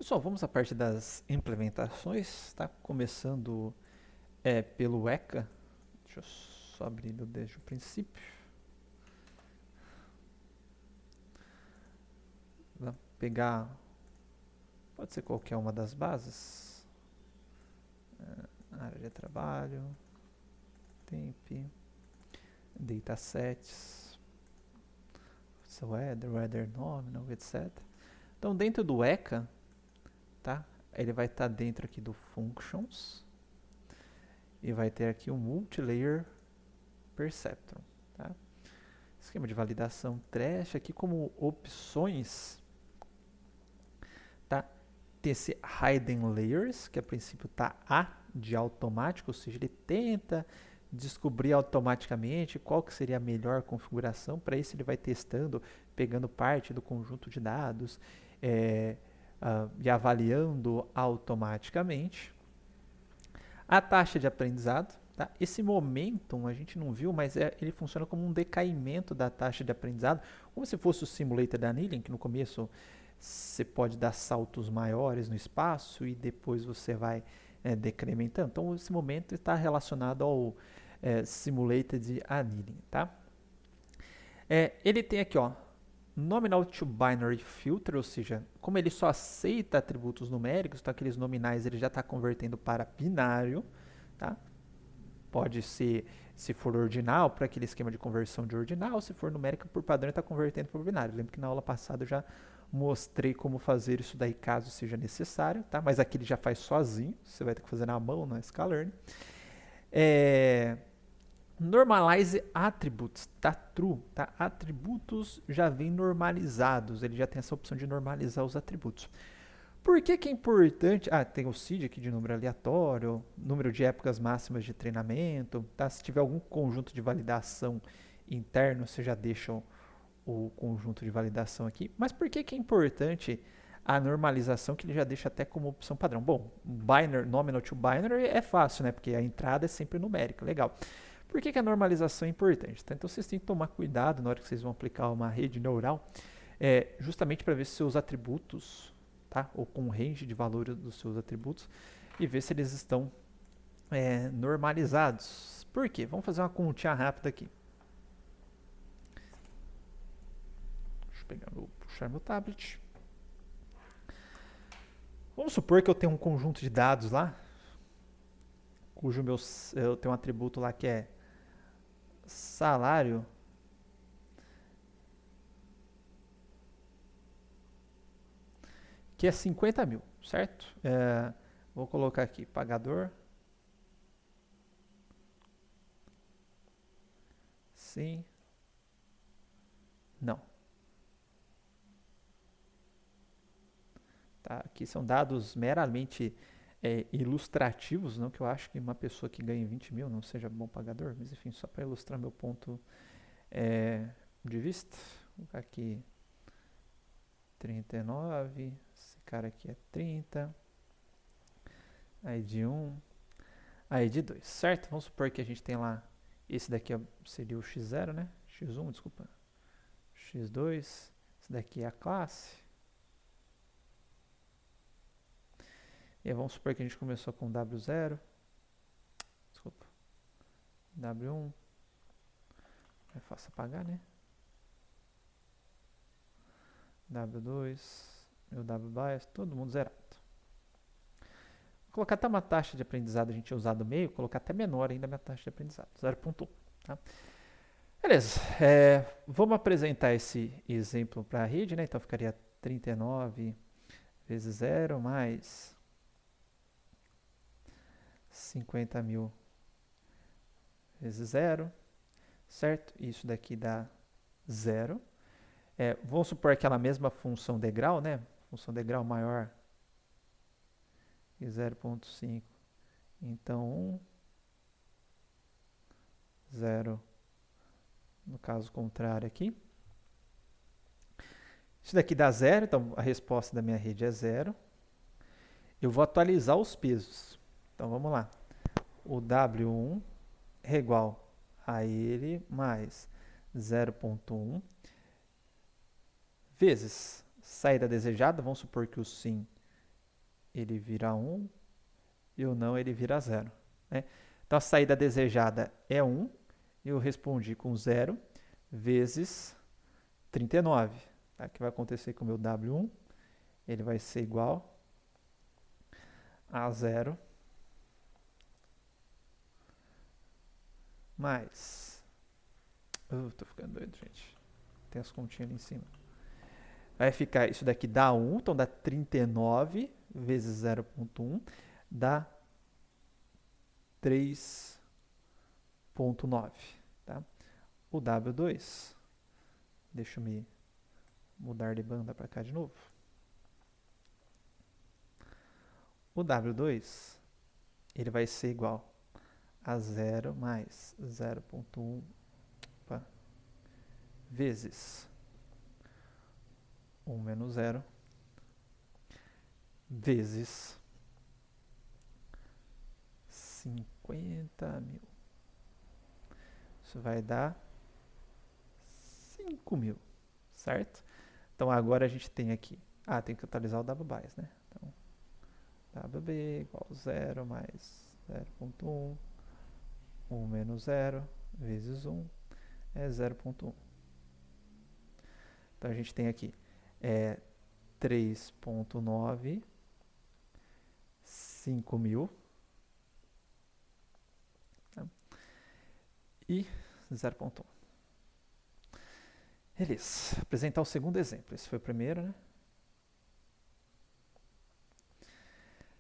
Pessoal, vamos à parte das implementações, tá? Começando pelo ECA. Deixa eu só abrir ele desde o princípio. Vamos pegar, pode ser qualquer uma das bases. Área de trabalho, temp, datasets, weather nominal, etc. Então, dentro do ECA, tá? Ele vai estar dentro aqui do functions e vai ter aqui o multilayer perceptron, tá? Esquema de validação trash aqui como opções, tá? Tem esse hidden layers, que a princípio está A de automático, ou seja, ele tenta descobrir automaticamente qual que seria a melhor configuração. Para isso ele vai testando, pegando parte do conjunto de dados e avaliando automaticamente. A taxa de aprendizado, tá? Esse momentum a gente não viu, mas ele funciona como um decaimento da taxa de aprendizado, como se fosse o simulator da annealing, que no começo você pode dar saltos maiores no espaço e depois você vai decrementando. Então esse momento está relacionado ao simulated annealing, tá? Ele tem aqui, ó, nominal to binary filter, ou seja, como ele só aceita atributos numéricos, então aqueles nominais ele já está convertendo para binário, tá? Pode ser, se for ordinal, para aquele esquema de conversão de ordinal, se for numérica, por padrão, está convertendo para o binário. Lembra que na aula passada eu já mostrei como fazer isso daí, caso seja necessário, tá? Mas aqui ele já faz sozinho, você vai ter que fazer na mão, na Scalearn. Normalize attributes, tá true, tá? Atributos já vêm normalizados, ele já tem essa opção de normalizar os atributos. Por que é importante? Tem o seed aqui de número aleatório, número de épocas máximas de treinamento, tá? Se tiver algum conjunto de validação interno, você já deixa o conjunto de validação aqui. Mas por que é importante a normalização, que ele já deixa até como opção padrão? Bom, binary, nominal to binary é fácil, né? Porque a entrada é sempre numérica, legal. Por que a normalização é importante? Tá? Então vocês têm que tomar cuidado na hora que vocês vão aplicar uma rede neural, justamente para ver se seus atributos, tá? Ou com o range de valores dos seus atributos, e ver se eles estão normalizados. Por quê? Vamos fazer uma continha rápida aqui. Deixa eu puxar meu tablet. Vamos supor que eu tenho um conjunto de dados lá, eu tenho um atributo lá que é salário, que é 50 mil, certo? Vou colocar aqui, pagador. Sim. Não. Tá? Aqui são dados meramente ilustrativos, não que eu acho que uma pessoa que ganha 20 mil não seja bom pagador, mas enfim, só para ilustrar meu ponto de vista. Vou colocar aqui 39, esse cara aqui é 30, ID 1, ID 2, certo? Vamos supor que a gente tem lá, esse daqui seria o X0, né? X1, desculpa. X2, esse daqui é a classe. E aí vamos supor que a gente começou com W0, desculpa, W1, é fácil apagar, né? W2, meu WBias, todo mundo zerado. Vou colocar até uma taxa de aprendizado, a gente usado meio, colocar até menor ainda a minha taxa de aprendizado, 0.1. Tá? Beleza, vamos apresentar esse exemplo para a rede, né? Então ficaria 39 vezes 0 mais 50 mil vezes 0, certo? Isso daqui dá 0. Vamos supor aquela mesma função degrau, né? Função degrau maior que 0.5. Então, 1, 0, no caso contrário aqui. Isso daqui dá 0, então a resposta da minha rede é 0. Eu vou atualizar os pesos. Então, vamos lá. O W1 é igual a ele mais 0.1 vezes saída desejada. Vamos supor que o sim ele vira 1 e o não ele vira 0. Né? Então a saída desejada é 1, eu respondi com 0 vezes 39. Tá? O que vai acontecer com o meu W1? Ele vai ser igual a 0 mais... tô ficando doido, gente. Tem as continhas ali em cima. Vai ficar, isso daqui dá 1, então dá 39 vezes 0,1, dá 3,9. Tá? O W2, deixa eu me mudar de banda para cá de novo. O W2, ele vai ser igual a 0 mais 0,1 vezes 1 menos 0 vezes 50.000. Isso vai dar 5.000, certo? Então agora a gente tem aqui, tem que atualizar o WBAS, né? Então, WB igual a 0 mais 0,1, 1 menos 0 vezes 1 é 0,1. Então a gente tem aqui 3,9, 5.000 tá? E 0,1. Beleza, apresentar o segundo exemplo. Esse foi o primeiro, né?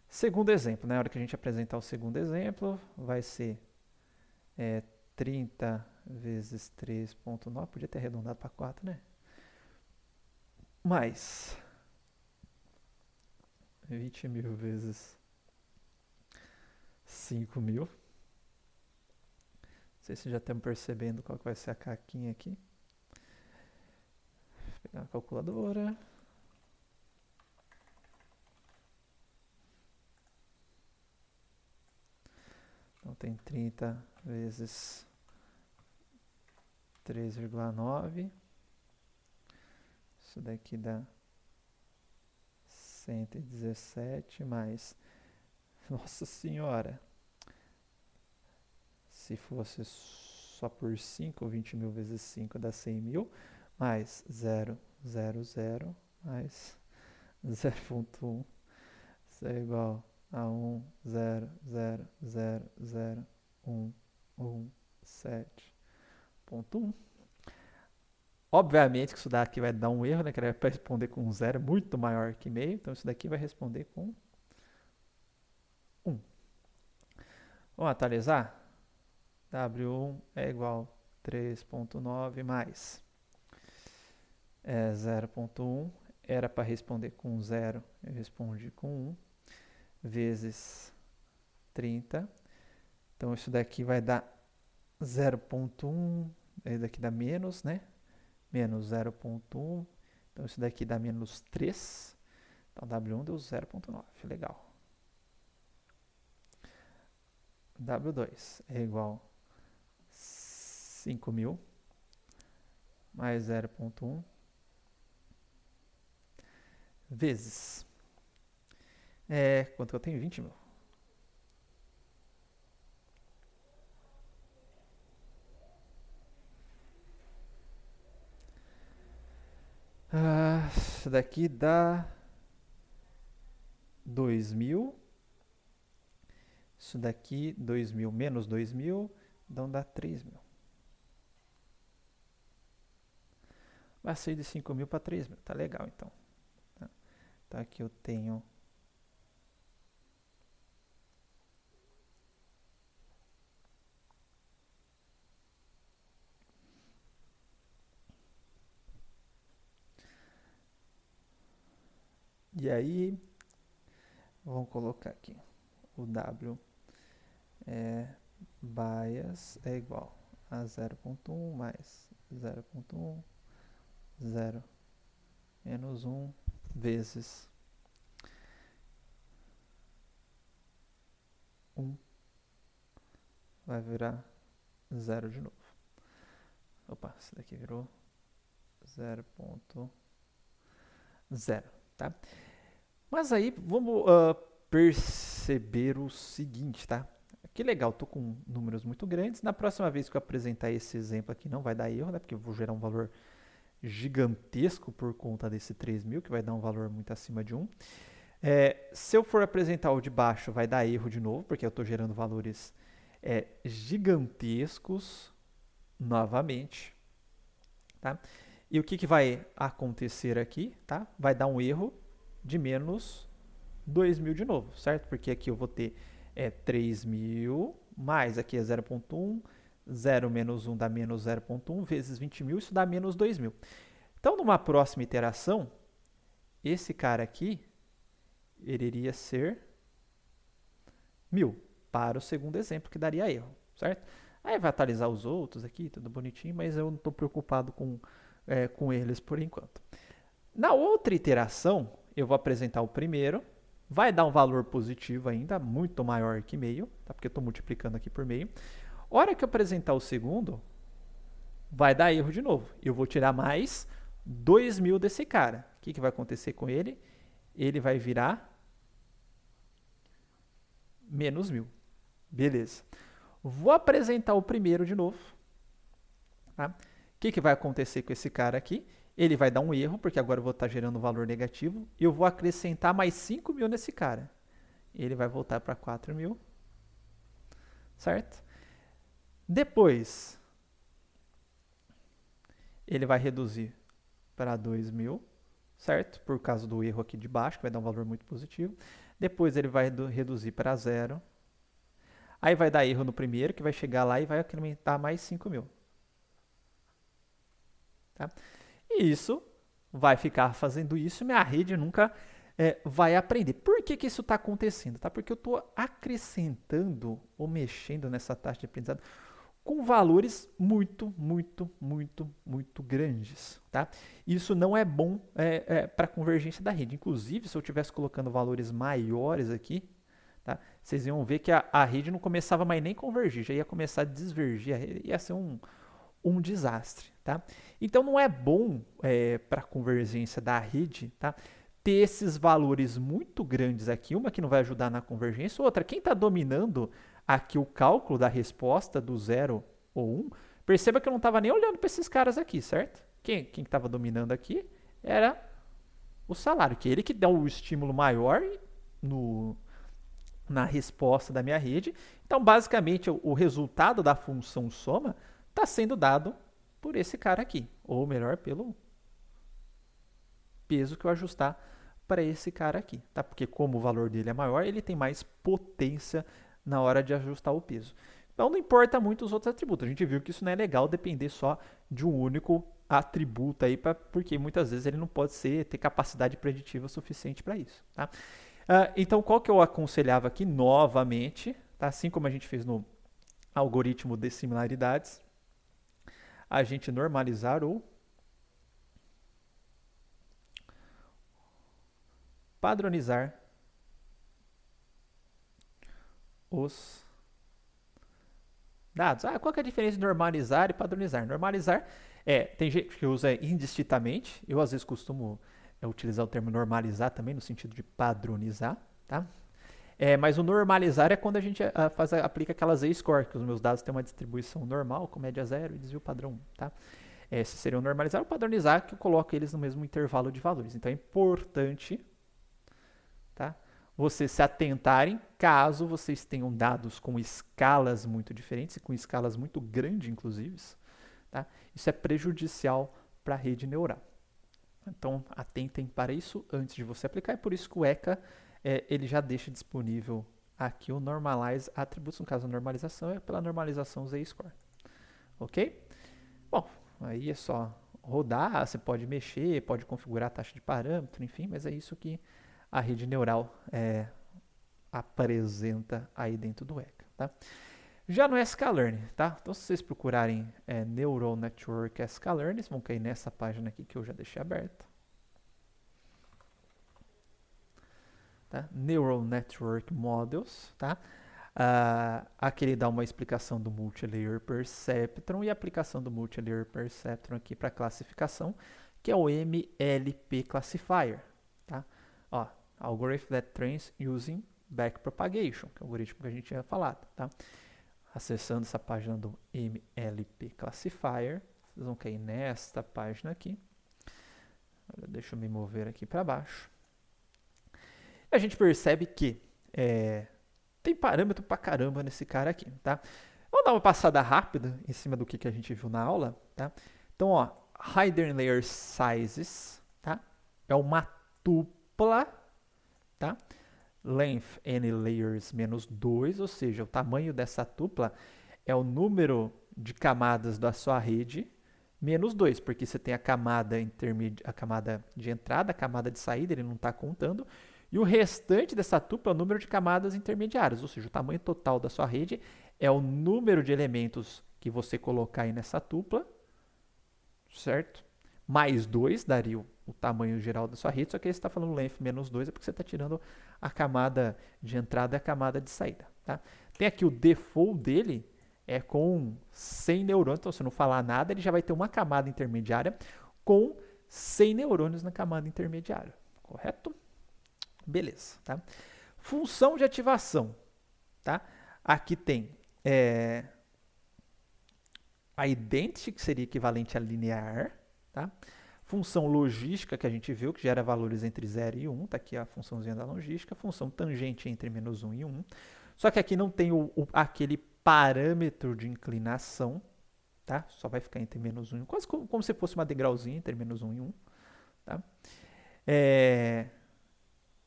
Segundo exemplo, na hora que a gente apresentar o segundo exemplo, vai ser 30 vezes 3,9, podia ter arredondado para 4, né? Mais 20.000 vezes 5.000. Não sei se já estão percebendo qual que vai ser a caquinha aqui. Vou pegar uma calculadora. Então tem 30 vezes 3,9. Isso daqui dá 117 mais... Nossa Senhora! Se fosse só por 5, 20.000 vezes 5 dá 100.000, mais 0, 0, 0, mais 0,1. Isso é igual a 1, 0, 0, 0, 0, 1, 1, 7,1. Obviamente que isso daqui vai dar um erro, né? Que ele vai responder com 0, muito maior que meio. Então isso daqui vai responder com 1. Vamos atualizar? W1 é igual a 3,9 mais 0,1. Era para responder com 0, eu respondi com 1, vezes 30. Então isso daqui vai dar 0,1, esse daqui dá menos, né? Menos 0,1. Então isso daqui dá menos 3. Então W1 deu 0,9. Legal. W2 é igual a 5.000 mais 0,1 vezes... quanto que eu tenho? 20.000. Isso daqui dá 2.000. Isso daqui, 2.000 menos 2.000, então dá 3.000. Vai sair de 5.000 para 3.000. Tá legal, então. Então aqui eu tenho... E aí, vamos colocar aqui. O W bias é igual a 0,1 mais 0,1, 0 menos 1 vezes 1 vai virar 0 de novo. Opa, isso daqui virou 0,0, tá? Mas aí vamos perceber o seguinte, tá? Que legal, tô com números muito grandes. Na próxima vez que eu apresentar esse exemplo aqui não vai dar erro, né? Porque eu vou gerar um valor gigantesco por conta desse 3.000, que vai dar um valor muito acima de 1. Se eu for apresentar o de baixo, vai dar erro de novo, porque eu estou gerando valores gigantescos novamente. Tá? E o que vai acontecer aqui? Tá? Vai dar um erro de menos 2.000 de novo, certo? Porque aqui eu vou ter 3.000, mais aqui é 0.1, 0 menos 1 dá menos 0.1, vezes 20.000, isso dá menos 2.000. Então, numa próxima iteração, esse cara aqui, ele iria ser 1.000, para o segundo exemplo, que daria erro, certo? Aí vai atualizar os outros aqui, tudo bonitinho, mas eu não estou preocupado com eles por enquanto. Na outra iteração, eu vou apresentar o primeiro, vai dar um valor positivo ainda, muito maior que meio, tá? Porque eu estou multiplicando aqui por meio. Hora que eu apresentar o segundo, vai dar erro de novo. Eu vou tirar mais 2.000 desse cara. O que vai acontecer com ele? Ele vai virar menos 1.000. Beleza. Vou apresentar o primeiro de novo. Tá? O que vai acontecer com esse cara aqui? Ele vai dar um erro, porque agora eu vou estar gerando um valor negativo. E eu vou acrescentar mais 5.000 nesse cara. Ele vai voltar para 4.000. Certo? Depois, ele vai reduzir para 2.000. Certo? Por causa do erro aqui de baixo, que vai dar um valor muito positivo. Depois ele vai reduzir para 0. Aí vai dar erro no primeiro, que vai chegar lá e vai incrementar mais 5.000. Tá? E isso vai ficar fazendo isso e minha rede nunca vai aprender. Por que isso está acontecendo? Tá? Porque eu estou acrescentando ou mexendo nessa taxa de aprendizado com valores muito, muito, muito, muito grandes. Tá? Isso não é bom para a convergência da rede. Inclusive, se eu estivesse colocando valores maiores aqui, tá? Vocês iam ver que a rede não começava mais nem convergir, já ia começar a desvergir, ia ser um desastre. Tá? Então não é bom para a convergência da rede, tá? Ter esses valores muito grandes aqui, uma que não vai ajudar na convergência, outra, quem está dominando aqui o cálculo da resposta do 0 ou 1, perceba que eu não estava nem olhando para esses caras aqui, certo? Quem estava dominando aqui era o salário, que é ele que dá o estímulo maior na resposta da minha rede. Então, basicamente, o resultado da função soma está sendo dado por esse cara aqui, ou melhor, pelo peso que eu ajustar para esse cara aqui, tá? Porque como o valor dele é maior, ele tem mais potência na hora de ajustar o peso. Então não importa muito os outros atributos. A gente viu que isso não é legal depender só de um único atributo aí, porque muitas vezes ele não pode ter capacidade preditiva suficiente para isso, tá? Então qual que eu aconselhava aqui novamente, tá? Assim como a gente fez no algoritmo de similaridades, a gente normalizar ou padronizar os dados. Qual que é a diferença de normalizar e padronizar? Normalizar tem gente que usa indistintamente. Eu às vezes costumo utilizar o termo normalizar também no sentido de padronizar, tá? Mas o normalizar é quando a gente aplica aquelas Z-score, que os meus dados têm uma distribuição normal, com média 0 e desvio padrão 1, tá? Esse seria o normalizar ou padronizar, que eu coloco eles no mesmo intervalo de valores. Então é importante, tá, vocês se atentarem caso vocês tenham dados com escalas muito diferentes e com escalas muito grandes, inclusive. Tá? Isso é prejudicial para a rede neural. Então, atentem para isso antes de você aplicar. É por isso que o ECA ele já deixa disponível aqui o Normalize Attributes. No caso, a normalização é pela normalização Z-score. Ok? Bom, aí é só rodar, você pode mexer, pode configurar a taxa de parâmetro, enfim, mas é isso que a rede neural apresenta aí dentro do ECA. Tá? Já no sklearn, tá? Então, se vocês procurarem Neural Network sklearn, vocês vão cair nessa página aqui que eu já deixei aberta. Tá? Neural Network Models, tá? Aqui ele dá uma explicação do Multilayer Perceptron e a aplicação do Multilayer Perceptron aqui para classificação, que é o MLP Classifier, tá? Ó, Algorithm that trains using backpropagation, que é o algoritmo que a gente tinha falado, tá? Acessando essa página do MLP Classifier, vocês vão cair nesta página aqui. Deixa eu me mover aqui para baixo. A gente percebe que tem parâmetro pra caramba nesse cara aqui, tá? Vamos dar uma passada rápida em cima do que a gente viu na aula, tá? Então, ó, Hidden Layer Sizes, tá? É uma tupla, tá? Length n layers menos 2, ou seja, o tamanho dessa tupla é o número de camadas da sua rede menos 2, porque você tem a camada a camada de entrada, a camada de saída, ele não está contando, e o restante dessa tupla é o número de camadas intermediárias, ou seja, o tamanho total da sua rede é o número de elementos que você colocar aí nessa tupla, certo? Mais 2 daria o tamanho geral da sua rede, só que aí você está falando length menos 2 é porque você está tirando a camada de entrada e a camada de saída, tá? Tem aqui o default dele, é com 100 neurônios, então se não falar nada, ele já vai ter uma camada intermediária com 100 neurônios na camada intermediária, correto? Beleza, tá? Função de ativação, tá? Aqui tem a identity, que seria equivalente a linear, tá? Função logística, que a gente viu, que gera valores entre 0 e 1, tá aqui a funçãozinha da logística. Função tangente entre menos 1 e 1. Só que aqui não tem aquele parâmetro de inclinação, tá? Só vai ficar entre menos 1 e 1, quase como se fosse uma degrauzinha entre menos 1 e 1, tá?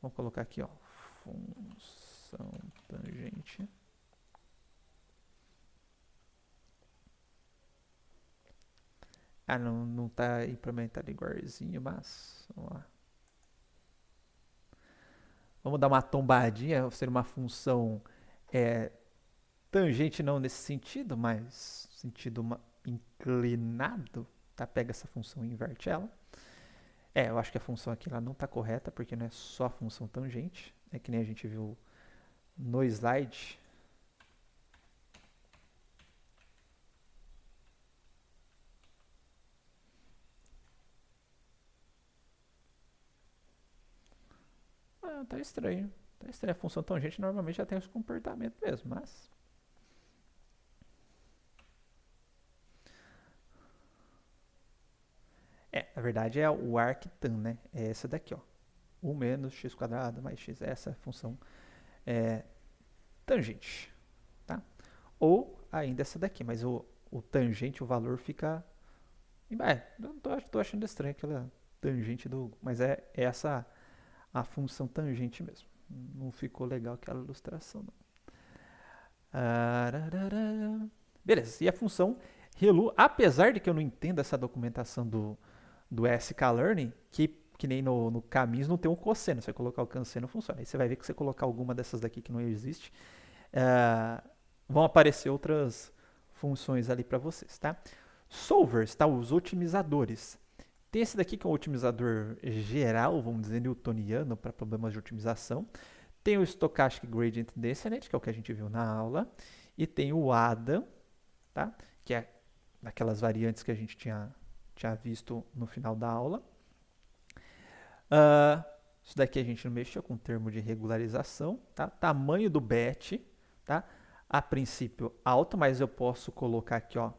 Vamos colocar aqui, ó, função tangente. Ah, não tá implementado igualzinho, mas vamos lá. Vamos dar uma tombadinha, ser uma função tangente não nesse sentido, mas sentido inclinado, tá? Pega essa função e inverte ela. Eu acho que a função aqui ela não está correta, porque não é só a função tangente, é que nem a gente viu no slide. Tá estranho. Tá estranho. A função tangente normalmente já tem esse comportamento mesmo, mas... na verdade é o arctan, né? É essa daqui, ó. 1 menos x quadrado mais x. Essa é a função tangente, tá? Ou ainda essa daqui, mas o tangente, o valor fica... tô achando estranho aquela tangente do... Mas é essa a função tangente mesmo. Não ficou legal aquela ilustração, não. Beleza, e a função relu, apesar de que eu não entendo essa documentação do sklearning, que nem no caminhos não tem um cosseno, você colocar o cosseno funciona. Aí você vai ver que você colocar alguma dessas daqui que não existe, vão aparecer outras funções ali para vocês, tá? Solvers, tá? Os otimizadores. Tem esse daqui que é um otimizador geral, vamos dizer, newtoniano, para problemas de otimização. Tem o Stochastic Gradient Descent, que é o que a gente viu na aula. E tem o ADAM, tá? Que é daquelas variantes que a gente tinha visto no final da aula. Isso daqui a gente não mexeu com o termo de regularização, tá? Tamanho do batch, tá? A princípio alto, mas eu posso colocar aqui, ó,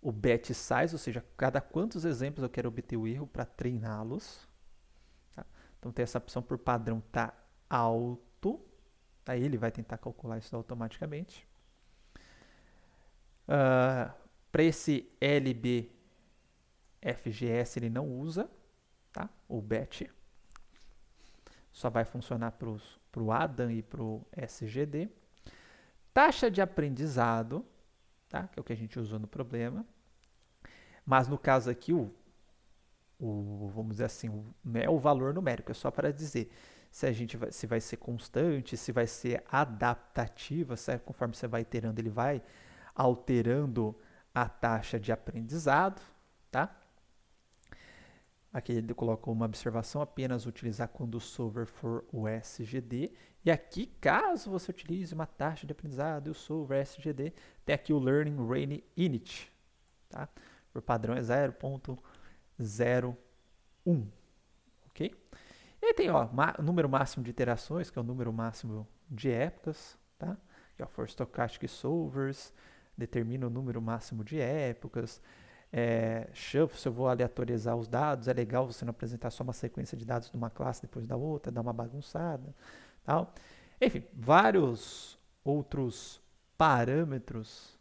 o batch size, ou seja, cada quantos exemplos eu quero obter o erro para treiná-los. Tá? Então tem essa opção por padrão tá alto, tá? Ele vai tentar calcular isso automaticamente. Para esse LBFGS ele não usa, tá? O batch. Só vai funcionar para o ADAM e para o SGD. Taxa de aprendizado, tá? Que é o que a gente usou no problema. Mas no caso aqui, vamos dizer assim, não é o valor numérico, é só para dizer se vai ser constante, se vai ser adaptativa, certo? Conforme você vai iterando, ele vai alterando a taxa de aprendizado, tá? Aqui ele colocou uma observação, apenas utilizar quando o solver for o SGD. E aqui, caso você utilize uma taxa de aprendizado e o solver SGD, tem aqui o Learning Rate Init, tá? Por padrão é 0.01, ok? E E tem ó, número máximo de iterações, que é o número máximo de épocas, tá? Que é o for stochastic solvers, determina o número máximo de épocas. Shuffle, se eu vou aleatorizar os dados, é legal você não apresentar só uma sequência de dados de uma classe depois da outra, dar uma bagunçada, tal. Enfim, vários outros parâmetros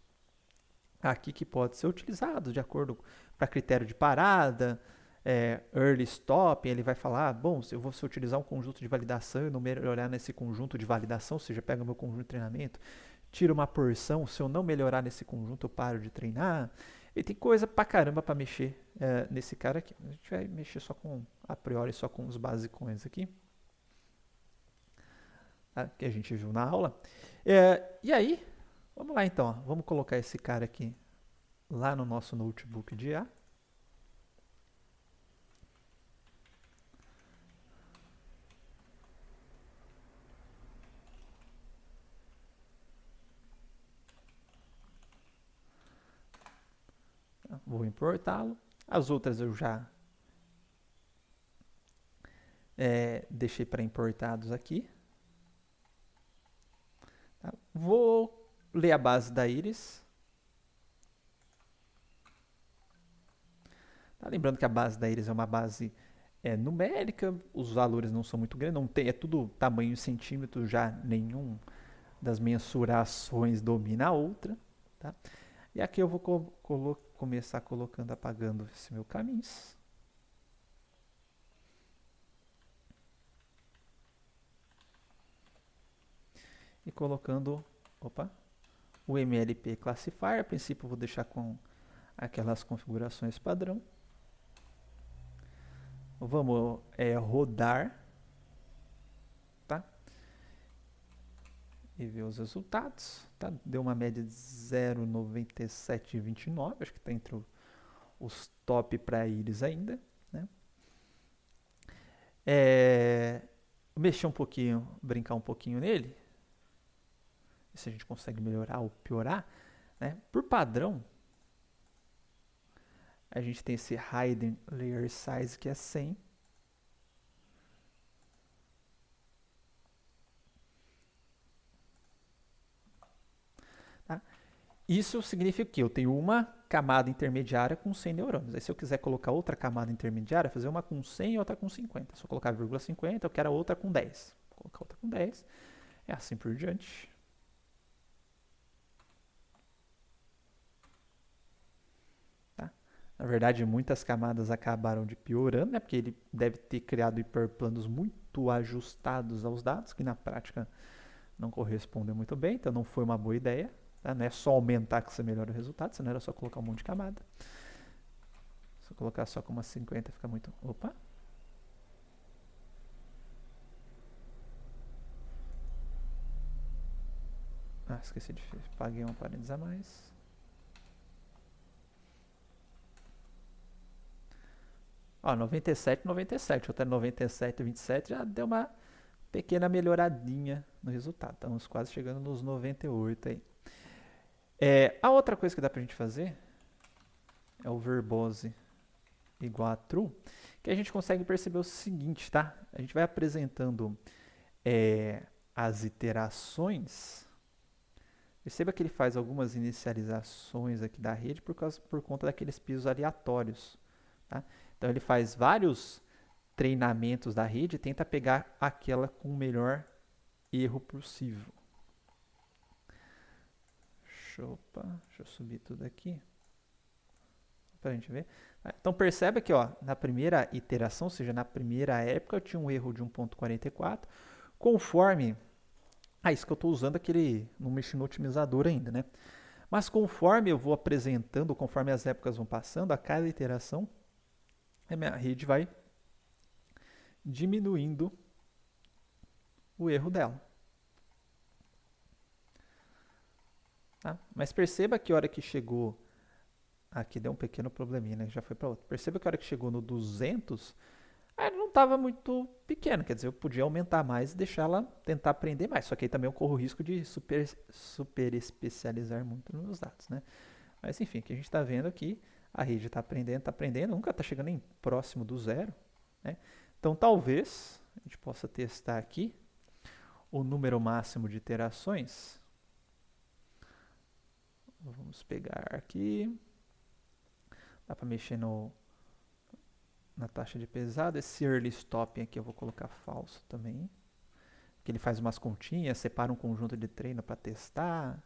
aqui que podem ser utilizados de acordo para critério de parada, early stop, ele vai falar, bom, se eu vou utilizar um conjunto de validação e não melhorar nesse conjunto de validação, ou seja, pega o meu conjunto de treinamento, tira uma porção, se eu não melhorar nesse conjunto, eu paro de treinar. E tem coisa pra caramba pra mexer nesse cara aqui. A gente vai mexer só com, a priori, só com os basicões aqui, tá? Que a gente viu na aula. E aí, vamos lá então, ó. Vamos colocar esse cara aqui lá no nosso notebook de IA. Vou importá-lo. As outras eu já deixei para importados aqui. Tá? Vou ler a base da íris. Tá? Lembrando que a base da íris é uma base numérica, os valores não são muito grandes, não tem, é tudo tamanho em centímetros, já nenhum das mensurações domina a outra. Tá? E aqui eu vou começar colocando, apagando esse meu caminhos. E colocando, o MLP Classifier. A princípio eu vou deixar com aquelas configurações padrão. Vamos rodar, tá? E ver os resultados, tá? Deu uma média de 0,9729, acho que está entre os top para íris ainda, né? Mexer um pouquinho, brincar um pouquinho nele, ver se a gente consegue melhorar ou piorar, né? Por padrão, a gente tem esse Hidden Layer Size que é 100. Tá? Isso significa que eu tenho uma camada intermediária com 100 neurônios. Aí se eu quiser colocar outra camada intermediária, fazer uma com 100 e outra com 50. Se eu colocar 0,50, eu quero a outra com 10. Vou colocar outra com 10. É assim por diante. Tá? Na verdade, muitas camadas acabaram de piorando, né? Porque ele deve ter criado hiperplanos muito ajustados aos dados, que na prática não correspondem muito bem, então não foi uma boa ideia. Tá? Não é só aumentar que você melhora o resultado, senão era só colocar um monte de camada. Se eu colocar só com uma 50 fica muito... Opa! Esqueci de... Paguei um parênteses a mais. Ó, 97, 97. Outra 97, 27 já deu uma pequena melhoradinha no resultado. Estamos quase chegando nos 98 aí. A outra coisa que dá pra gente fazer é o verbose igual a true, que a gente consegue perceber o seguinte, tá? A gente vai apresentando as iterações. Perceba que ele faz algumas inicializações aqui da rede por conta daqueles pisos aleatórios. Tá? Então ele faz vários treinamentos da rede e tenta pegar aquela com o melhor erro possível. Deixa eu subir tudo aqui para a gente ver. Então percebe que na primeira iteração, ou seja, na primeira época, eu tinha um erro de 1.44. Conforme... isso que eu estou usando aquele... Não mexi no otimizador ainda, né? Mas conforme eu vou apresentando, conforme as épocas vão passando, a cada iteração, a minha rede vai diminuindo o erro dela. Tá? Mas perceba que a hora que chegou... Aqui deu um pequeno probleminha, né? Já foi para outro. Perceba que a hora que chegou no 200, ele não estava muito pequeno. Quer dizer, eu podia aumentar mais e deixar ela tentar aprender mais. Só que aí também eu corro o risco de super especializar muito nos meus dados, né? Mas enfim, o que a gente está vendo aqui, a rede está aprendendo, nunca está chegando nem próximo do zero, né? Então talvez a gente possa testar aqui o número máximo de iterações. Vamos pegar aqui. Dá para mexer na taxa de pesado. Esse early stopping aqui eu vou colocar falso também. Que ele faz umas continhas, separa um conjunto de treino para testar.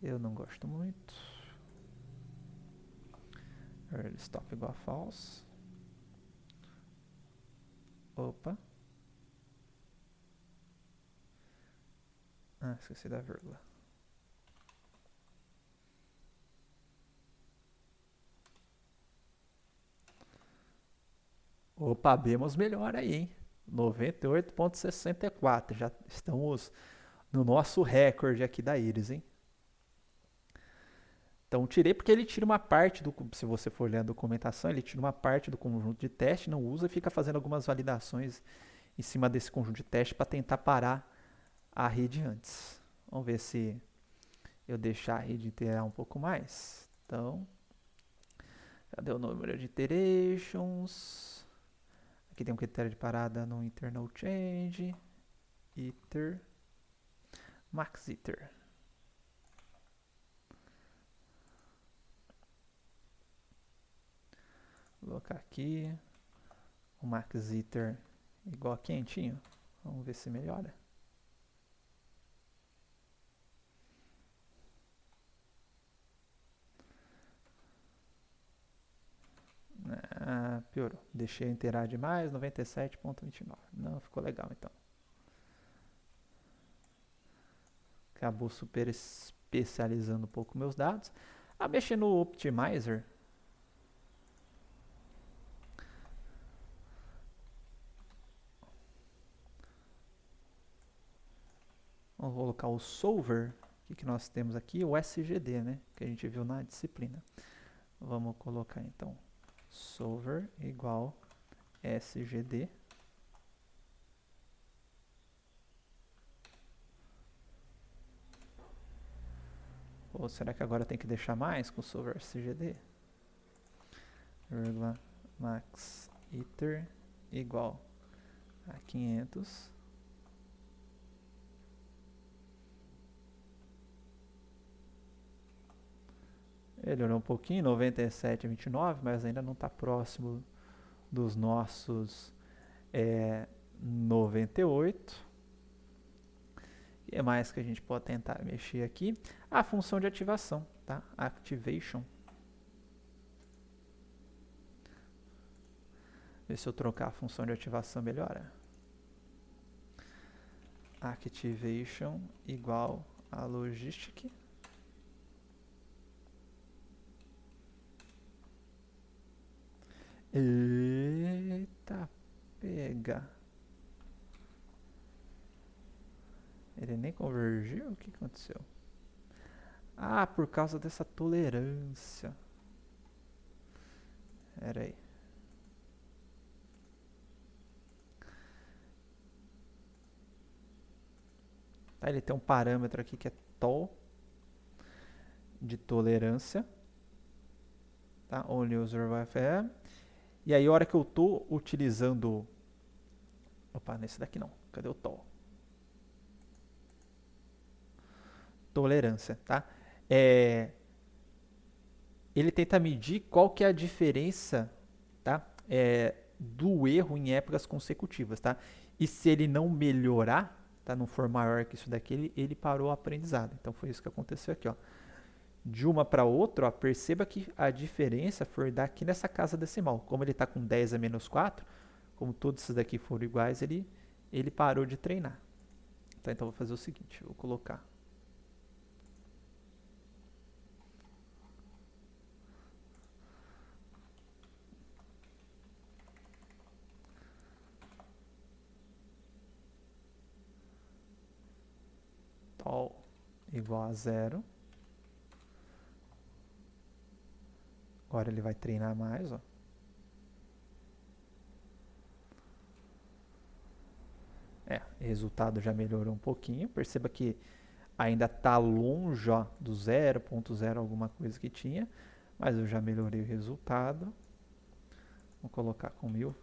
Eu não gosto muito. Early stop igual a false. Opa. Ah, esqueci da vírgula. Opa, abemos melhor aí, hein? 98,64. Já estamos no nosso recorde aqui da Iris, hein? Então, tirei porque ele tira uma parte do... Se você for olhar a documentação, ele tira uma parte do conjunto de teste, não usa e fica fazendo algumas validações em cima desse conjunto de teste para tentar parar a rede antes. Vamos ver se eu deixar a rede iterar um pouco mais. Então, cadê o número de iterations? Aqui tem um critério de parada no internal change. Iter. Max iter. Vou colocar aqui o max iter igual a quentinho. Vamos ver se melhora. Ah, piorou. Deixei interar demais, 97,29. Não, ficou legal então. Acabou super especializando um pouco meus dados. Mexer no Optimizer. Vamos colocar o solver. O que nós temos aqui? O SGD, né? Que a gente viu na disciplina. Vamos colocar então solver igual SGD. Ou será que agora tem que deixar mais com o solver SGD? Vírgula max iter igual a 500. Melhorou um pouquinho, 97,29, mas ainda não está próximo dos nossos 98. E é mais que a gente pode tentar mexer aqui. A função de ativação, tá? Activation. Ver se eu trocar a função de ativação melhora. Activation igual a logistic. Eita, pega. Ele nem convergiu? O que aconteceu? Ah, por causa dessa tolerância. Pera aí. Tá, ele tem um parâmetro aqui que é tol de tolerância. Tá? Only user Wi-Fi. E aí, a hora que eu tô utilizando... Opa, nesse daqui não. Cadê o tol? Tolerância, tá? Ele tenta medir qual que é a diferença, tá? Do erro em épocas consecutivas, tá? E se ele não melhorar, tá? Não for maior que isso daqui, ele parou o aprendizado. Então foi isso que aconteceu aqui, ó. De uma para outra, ó, perceba que a diferença foi daqui nessa casa decimal. Como ele está com 10 a menos 4, como todos esses daqui foram iguais, ele parou de treinar. Tá? Então vou fazer o seguinte, vou colocar tol igual a 0. Agora ele vai treinar mais, ó. O resultado já melhorou um pouquinho. Perceba que ainda está longe, ó, do 0,0 alguma coisa que tinha, mas eu já melhorei o resultado. Vou colocar com 1000.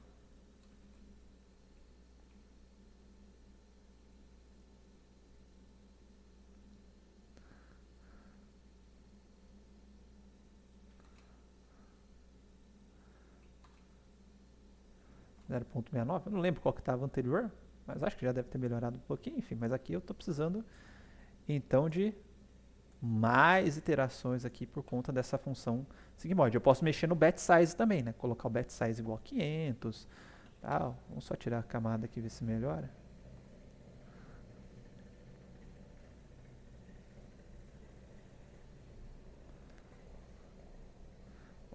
0.69, eu não lembro qual que estava anterior, mas acho que já deve ter melhorado um pouquinho, enfim, mas aqui eu estou precisando então de mais iterações aqui por conta dessa função sigmoid. Eu posso mexer no batch size também, né? Colocar o batch size igual a 500, tal. Vamos só tirar a camada aqui e ver se melhora.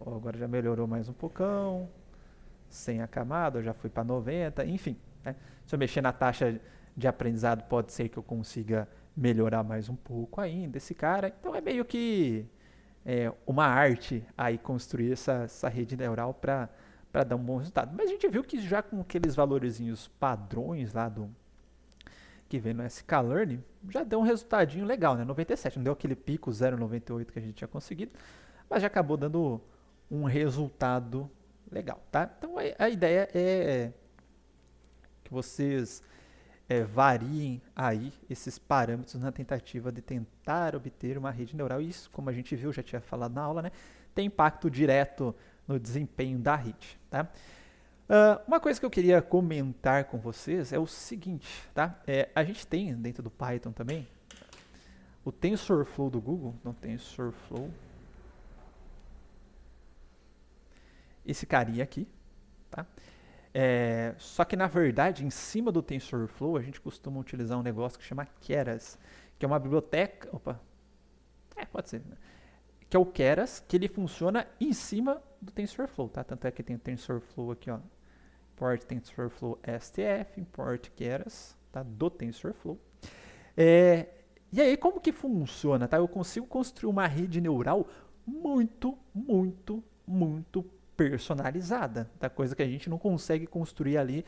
Oh, agora já melhorou mais um poucão. Sem a camada, eu já fui para 90, enfim. Né? Se eu mexer na taxa de aprendizado, pode ser que eu consiga melhorar mais um pouco ainda esse cara. Então é meio que uma arte aí construir essa rede neural para dar um bom resultado. Mas a gente viu que já com aqueles valorzinhos padrões lá que vem no sklearn, já deu um resultadinho legal, né? 97, não deu aquele pico 0,98 que a gente tinha conseguido, mas já acabou dando um resultado legal, tá? Então a ideia é que vocês variem aí esses parâmetros na tentativa de tentar obter uma rede neural. E isso, como a gente viu, já tinha falado na aula, né, tem impacto direto no desempenho da rede. Tá? Uma coisa que eu queria comentar com vocês é o seguinte, tá? A gente tem dentro do Python também o TensorFlow do Google, não TensorFlow, esse carinha aqui, tá? Só que, na verdade, em cima do TensorFlow, a gente costuma utilizar um negócio que chama Keras, que é uma biblioteca... Opa! Pode ser. Né? Que é o Keras, que ele funciona em cima do TensorFlow, tá? Tanto é que tem o TensorFlow aqui, ó. Import TensorFlow STF, import Keras, tá? Do TensorFlow. E aí, como que funciona, tá? Eu consigo construir uma rede neural muito personalizada, tá? Coisa que a gente não consegue construir ali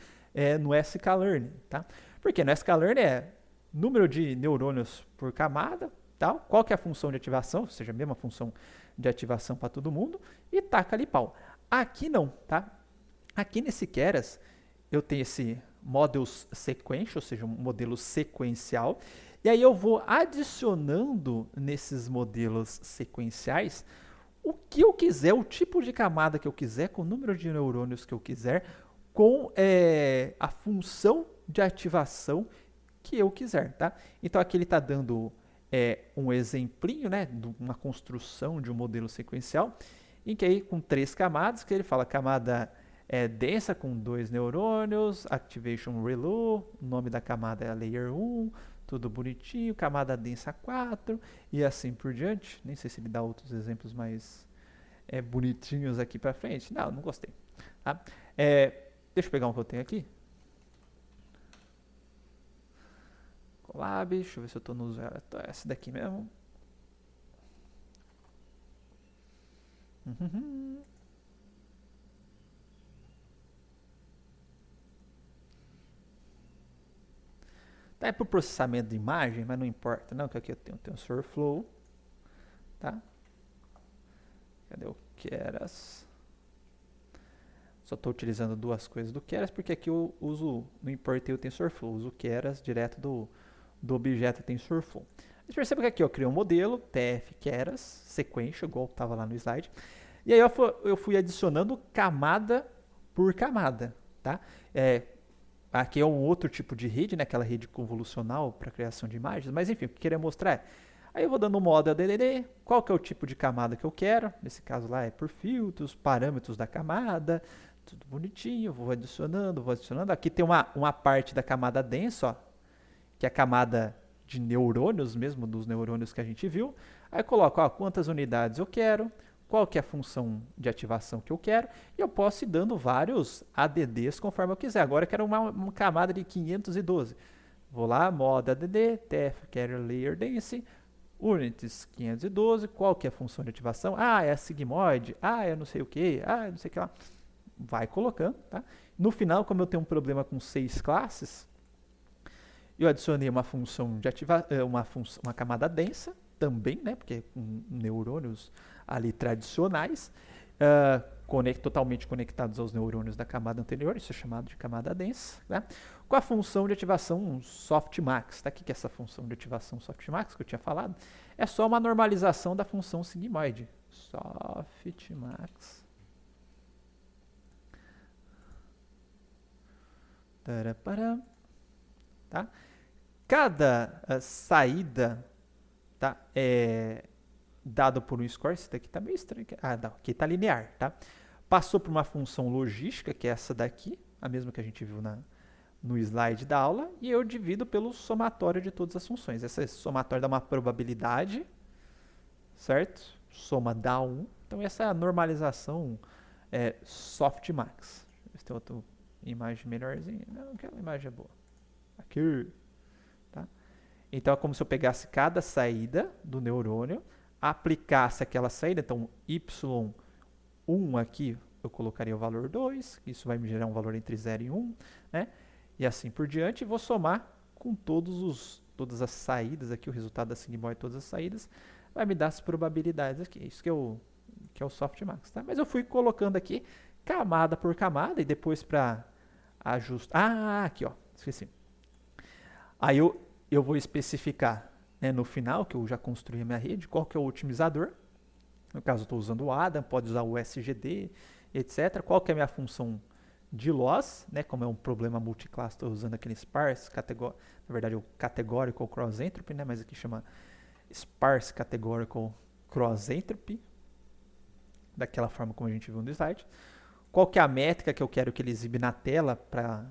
no sklearn, tá? Porque no sklearn é número de neurônios por camada, tal, qual que é a função de ativação, ou seja, a mesma função de ativação para todo mundo, e taca ali pau. Aqui não, tá? Aqui nesse Keras, eu tenho esse models sequential, ou seja, um modelo sequencial, e aí eu vou adicionando nesses modelos sequenciais o que eu quiser, o tipo de camada que eu quiser, com o número de neurônios que eu quiser, com a função de ativação que eu quiser, tá? Então aqui ele está dando um exemplinho, né, de uma construção de um modelo sequencial, em que aí com 3 camadas, que ele fala camada densa com 2 neurônios, activation ReLU, o nome da camada é layer 1, tudo bonitinho, camada densa 4 e assim por diante. Nem sei se ele dá outros exemplos mais bonitinhos aqui pra frente. Não gostei. Tá? Deixa eu pegar um que eu tenho aqui. Colab, deixa eu ver se eu estou no usuário. Essa daqui mesmo. Tá, para o processamento de imagem, mas não importa não, que aqui eu tenho o TensorFlow, tá? Cadê o Keras? Só estou utilizando 2 coisas do Keras, porque aqui eu não importei o TensorFlow, uso o Keras direto do objeto TensorFlow. Você percebe que aqui eu criei um modelo, TF Keras, sequência, igual estava lá no slide, e aí eu fui adicionando camada por camada, tá? Aqui é um outro tipo de rede, né? Aquela rede convolucional para criação de imagens. Mas enfim, o que eu queria mostrar é... Aí eu vou dando um model DDD, qual que é o tipo de camada que eu quero. Nesse caso lá é por filtros, parâmetros da camada, tudo bonitinho, vou adicionando. Aqui tem uma parte da camada densa, ó, que é a camada de neurônios mesmo, dos neurônios que a gente viu. Aí eu coloco quantas unidades eu quero, qual que é a função de ativação que eu quero, e eu posso ir dando vários ADDs conforme eu quiser. Agora eu quero uma camada de 512. Vou lá, modo ADD, TF, quero layer density, units 512, qual que é a função de ativação? É a sigmoid, é não sei o que, não sei o que lá. Vai colocando, tá? No final, como eu tenho um problema com 6 classes, eu adicionei uma função de uma camada densa, também, né, porque com neurônios ali tradicionais, totalmente conectados aos neurônios da camada anterior, isso é chamado de camada densa, né, com a função de ativação softmax. Tá? O que é essa função de ativação softmax que eu tinha falado? É só uma normalização da função sigmoide. Softmax. Taraparam, tá? Cada saída, tá, é dado por um score. Esse daqui tá meio estranho. Ah, não, aqui tá linear, tá? Passou por uma função logística, que é essa daqui, a mesma que a gente viu no slide da aula, e eu divido pelo somatório de todas as funções. Esse somatório dá uma probabilidade, certo? Soma dá 1. Então essa é a normalização softmax. Deixa eu ver se tem outra imagem melhorzinha. Não, aquela imagem é boa. Aqui. Tá? Então é como se eu pegasse cada saída do neurônio, aplicasse aquela saída. Então y1 aqui eu colocaria o valor 2, isso vai me gerar um valor entre 0 e 1, né? E assim por diante, e vou somar com todas as saídas aqui, o resultado da sigmoid, todas as saídas, vai me dar as probabilidades aqui. Isso que é o softmax, tá? Mas eu fui colocando aqui camada por camada, e depois para ajustar... Ah, aqui, ó, esqueci. Aí eu vou especificar, né, no final, que eu já construí a minha rede, qual que é o otimizador. No caso, eu estou usando o Adam, pode usar o SGD, etc. Qual que é a minha função de loss, né? Como é um problema multiclasse, estou usando aquele sparse, na verdade o categorical cross entropy, né? Mas aqui chama sparse categorical cross entropy, daquela forma como a gente viu no slide. Qual que é a métrica que eu quero que ele exibe na tela, para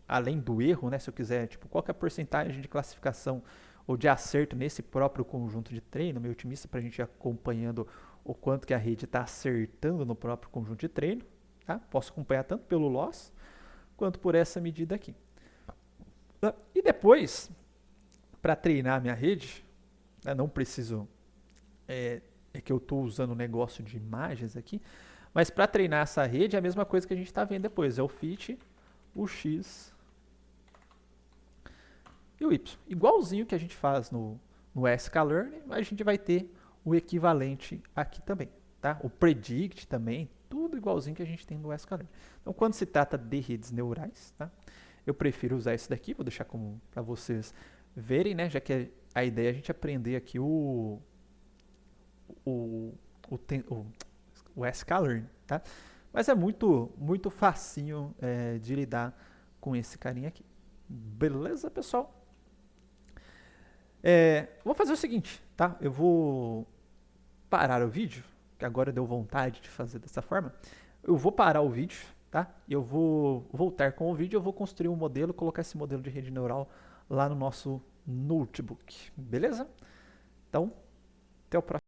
além do erro, né? Se eu quiser, tipo, qual que é a porcentagem de classificação ou de acerto nesse próprio conjunto de treino, meio otimista, para a gente ir acompanhando o quanto que a rede está acertando no próprio conjunto de treino. Tá? Posso acompanhar tanto pelo loss quanto por essa medida aqui. E depois, para treinar a minha rede, não preciso... É que eu estou usando um negócio de imagens aqui, mas para treinar essa rede é a mesma coisa que a gente está vendo depois. É o fit, o x e o y. Igualzinho que a gente faz no sklearn, a gente vai ter o equivalente aqui também. Tá? O predict também, tudo igualzinho que a gente tem no sklearn. Então, quando se trata de redes neurais, tá? Eu prefiro usar esse daqui, vou deixar para vocês verem, né? Já que a ideia é a gente aprender aqui o sklearn, tá? Mas é muito facinho de lidar com esse carinha aqui. Beleza, pessoal? Vou fazer o seguinte, tá? Eu vou parar o vídeo, que agora deu vontade de fazer dessa forma. Eu vou parar o vídeo, tá? Eu vou voltar com o vídeo, eu vou construir um modelo, colocar esse modelo de rede neural lá no nosso notebook, beleza? Então, até o próximo.